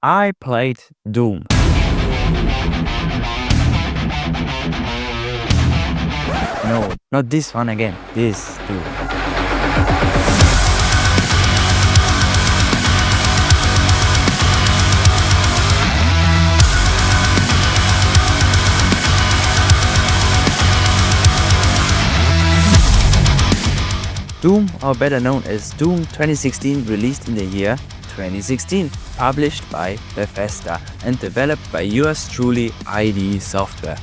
I played Doom. No, not this one again. This Doom. Doom, or better known as Doom 2016, released in the year 2016, published by Bethesda and developed by yours truly, ID Software.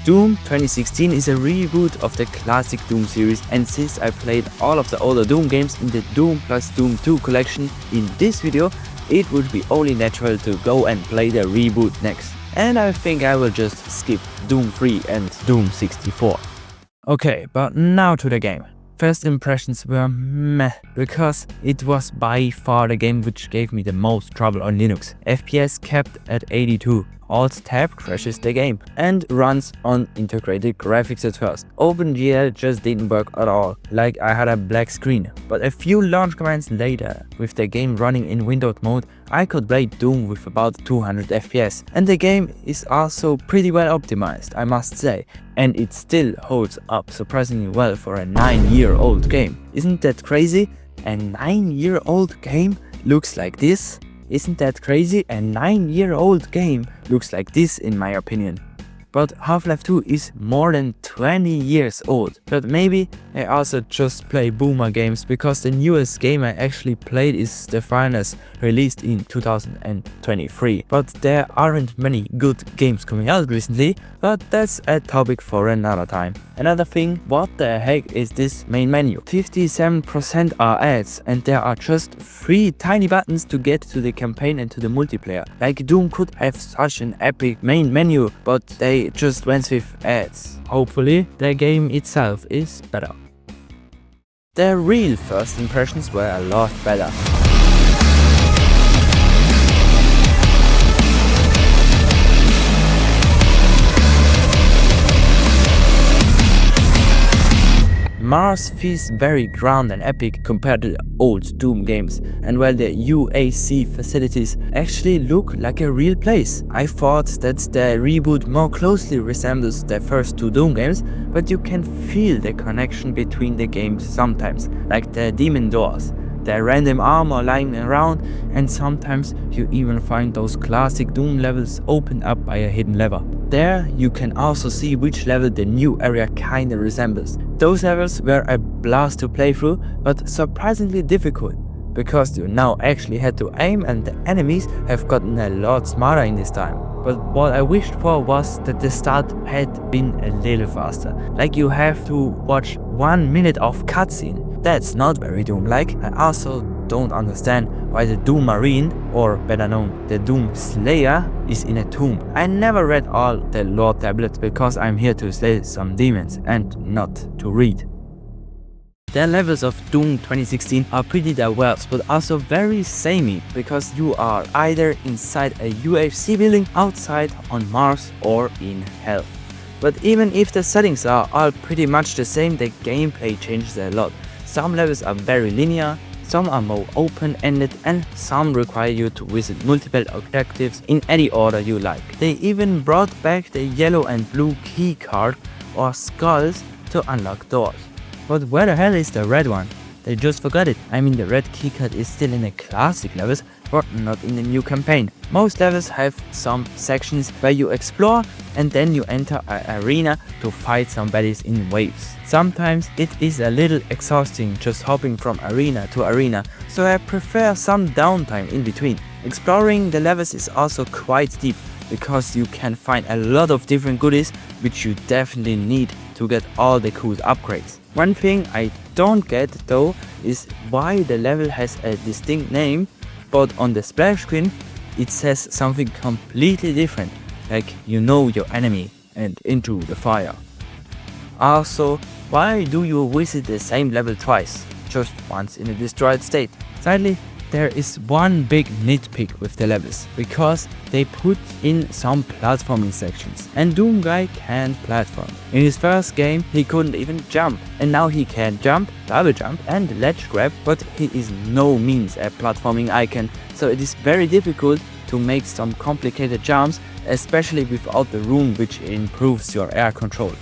Doom 2016 is a reboot of the classic Doom series, and since I played all of the older Doom games in the Doom plus Doom 2 collection in this video, it would be only natural to go and play the reboot next. And I think I will just skip Doom 3 and Doom 64. Okay, but now to the game. First impressions were meh, because it was by far the game which gave me the most trouble on Linux. FPS kept at 82, Alt-Tab crashes the game, and runs on integrated graphics at first. OpenGL just didn't work at all, like I had a black screen. But a few launch commands later, with the game running in windowed mode, I could play Doom with about 200 FPS. And the game is also pretty well optimized, I must say. And it still holds up surprisingly well for a 9-year-old game. Isn't that crazy? A 9-year-old game looks like this? Isn't that crazy? A 9-year-old game looks like this in my opinion. But Half-Life 2 is more than 20 years old. But maybe I also just play boomer games, because the newest game I actually played is The Furnace, released in 2023. But there aren't many good games coming out recently, but that's a topic for another time. Another thing, what the heck is this main menu? 57% are ads, and there are just 3 tiny buttons to get to the campaign and to the multiplayer. Like Doom could have such an epic main menu, but they just went with ads. Hopefully the game itself is better. The real first impressions were a lot better. Mars feels very grand and epic compared to the old Doom games, and while the UAC facilities actually look like a real place. I thought that the reboot more closely resembles the first 2 Doom games, but you can feel the connection between the games sometimes, like the demon doors, the random armor lying around, and sometimes you even find those classic Doom levels opened up by a hidden lever. There you can also see which level the new area kinda resembles. Those levels were a blast to play through, but surprisingly difficult, because you now actually had to aim, and the enemies have gotten a lot smarter in this time. But what I wished for was that the start had been a little faster. Like you have to watch 1 minute of cutscene. That's not very Doom-like. I also don't understand why the Doom Marine, or better known, the Doom Slayer, is in a tomb. I never read all the lore tablets because I'm here to slay some demons and not to read. The levels of Doom 2016 are pretty diverse, but also very samey, because you are either inside a UFC building, outside, on Mars, or in Hell. But even if the settings are all pretty much the same, the gameplay changes a lot. Some levels are very linear, some are more open-ended, and some require you to visit multiple objectives in any order you like. They even brought back the yellow and blue key card, or skulls, to unlock doors. But where the hell is the red one? They just forgot it. I mean, the red keycard is still in the classic levels, but not in the new campaign. Most levels have some sections where you explore and then you enter an arena to fight some baddies in waves. Sometimes it is a little exhausting just hopping from arena to arena, so I prefer some downtime in between. Exploring the levels is also quite deep, because you can find a lot of different goodies which you definitely need to get all the cool upgrades. One thing I don't get though is why the level has a distinct name, but on the splash screen it says something completely different, like you know your enemy and Into the Fire. Also, why do you visit the same level twice, just once in a destroyed state? Sadly, there is one big nitpick with the levels, because they put in some platforming sections, and Doom Guy can't platform. In his first game he couldn't even jump, and now he can jump, double jump and ledge grab, but he is no means a platforming icon, so it is very difficult to make some complicated jumps, especially without the rune which improves your air control.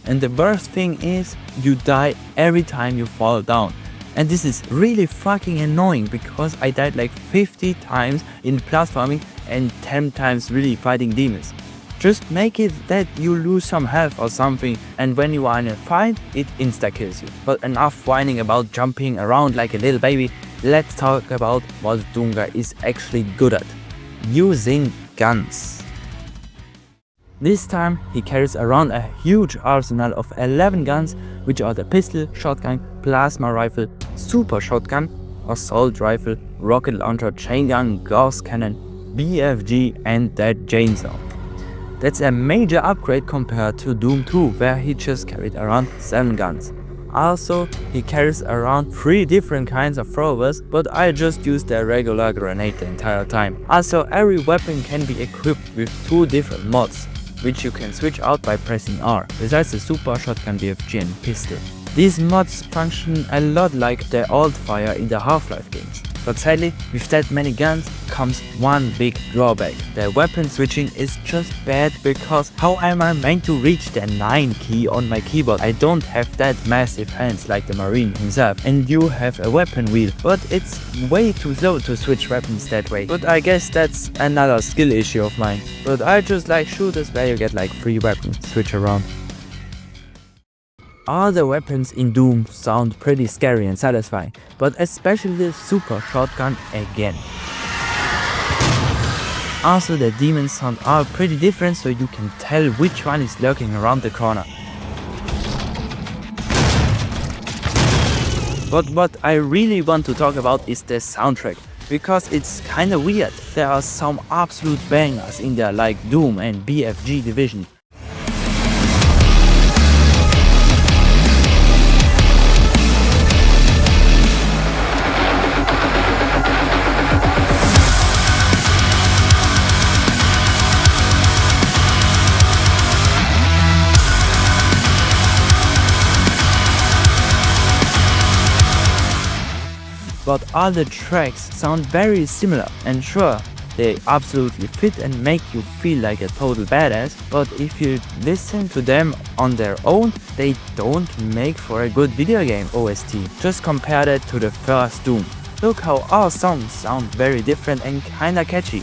And the worst thing is, you die every time you fall down. And this is really fucking annoying because I died like 50 times in platforming and 10 times really fighting demons. Just make it that you lose some health or something, and when you are in a fight, it insta-kills you. But enough whining about jumping around like a little baby, let's talk about what Doomguy is actually good at. Using guns. This time he carries around a huge arsenal of 11 guns, which are the pistol, shotgun, plasma rifle, super shotgun, assault rifle, rocket launcher, chain gun, gauss cannon, BFG and that chainsaw. That's a major upgrade compared to Doom 2, where he just carried around 7 guns. Also, he carries around 3 different kinds of throwers, but I just used the regular grenade the entire time. Also, every weapon can be equipped with 2 different mods, which you can switch out by pressing R, besides the super shotgun, BFG and pistol. These mods function a lot like the Alt-Fire in the Half-Life games. But sadly, with that many guns comes one big drawback. The weapon switching is just bad because how am I meant to reach the 9 key on my keyboard? I don't have that massive hands like the Marine himself, and you have a weapon wheel, but it's way too slow to switch weapons that way. But I guess that's another skill issue of mine. But I just like shooters where you get like 3 weapons to switch around. All the weapons in Doom sound pretty scary and satisfying, but especially the super shotgun again. Also, the demons sound all pretty different, so you can tell which one is lurking around the corner. But what I really want to talk about is the soundtrack, because it's kinda weird. There are some absolute bangers in there like Doom and BFG Division. But all the tracks sound very similar, and sure, they absolutely fit and make you feel like a total badass, but if you listen to them on their own, they don't make for a good video game OST. Just compare that to the first Doom. Look how all songs sound very different and kinda catchy.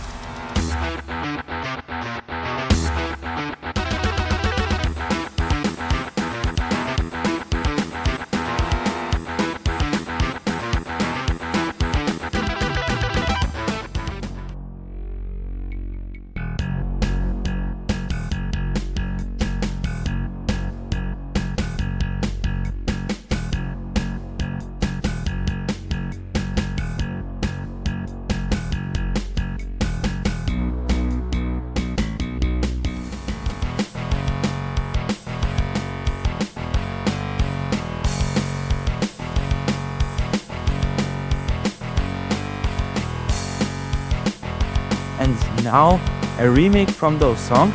And now a remake from those songs.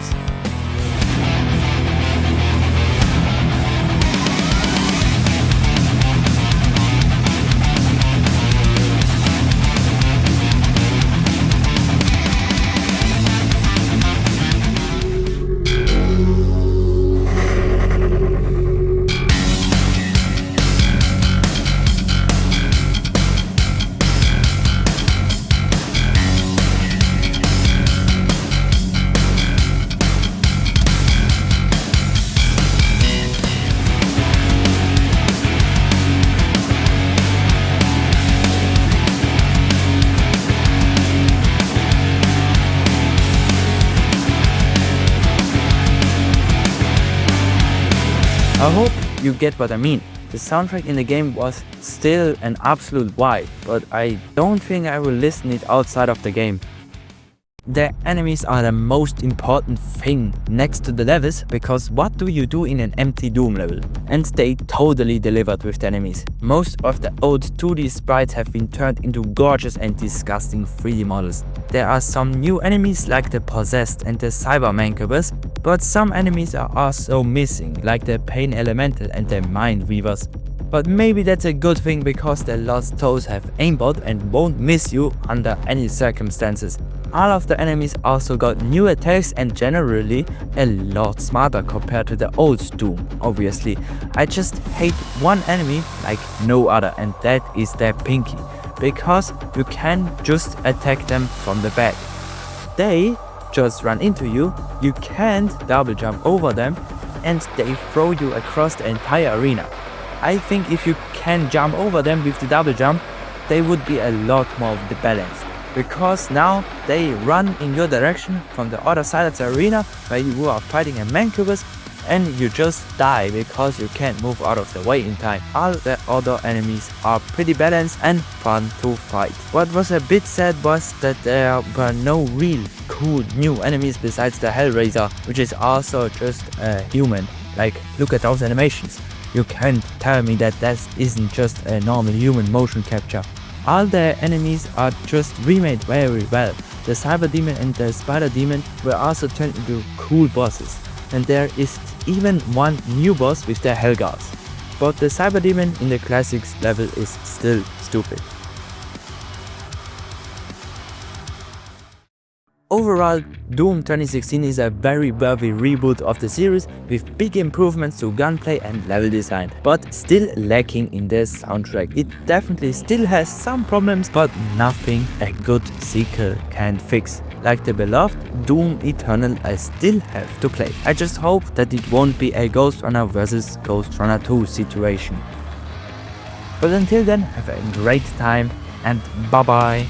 I hope you get what I mean. The soundtrack in the game was still an absolute vibe, but I don't think I will listen it outside of the game. The enemies are the most important thing next to the levels, because what do you do in an empty Doom level? And they totally delivered with the enemies. Most of the old 2D sprites have been turned into gorgeous and disgusting 3D models. There are some new enemies like the Possessed and the Cybermancubus, but some enemies are also missing, like the Pain Elemental and the Mind Weavers. But maybe that's a good thing, because the Lost Toes have aimbot and won't miss you under any circumstances. All of the enemies also got new attacks and generally a lot smarter compared to the old Doom, obviously. I just hate one enemy like no other, and that is their Pinky, because you can just attack them from the back. They just run into you, you can't double jump over them, and they throw you across the entire arena. I think if you can jump over them with the double jump, they would be a lot more balanced. Because now they run in your direction from the other side of the arena where you are fighting a Mancubus, and you just die because you can't move out of the way in time. All the other enemies are pretty balanced and fun to fight. What was a bit sad was that there were no real cool new enemies besides the Hellraiser, which is also just a human. Like, look at those animations. You can't tell me that that isn't just a normal human motion capture. All the enemies are just remade very well. The Cyber Demon and the Spider Demon were also turned into cool bosses. And there is even one new boss with the Helghast. But the Cyber Demon in the classics level is still stupid. Overall, Doom 2016 is a very worthy reboot of the series with big improvements to gunplay and level design, but still lacking in the soundtrack. It definitely still has some problems, but nothing a good sequel can fix. Like the beloved Doom Eternal, I still have to play. I just hope that it won't be a Ghost Runner vs Ghost Runner 2 situation. But until then, have a great time and bye bye.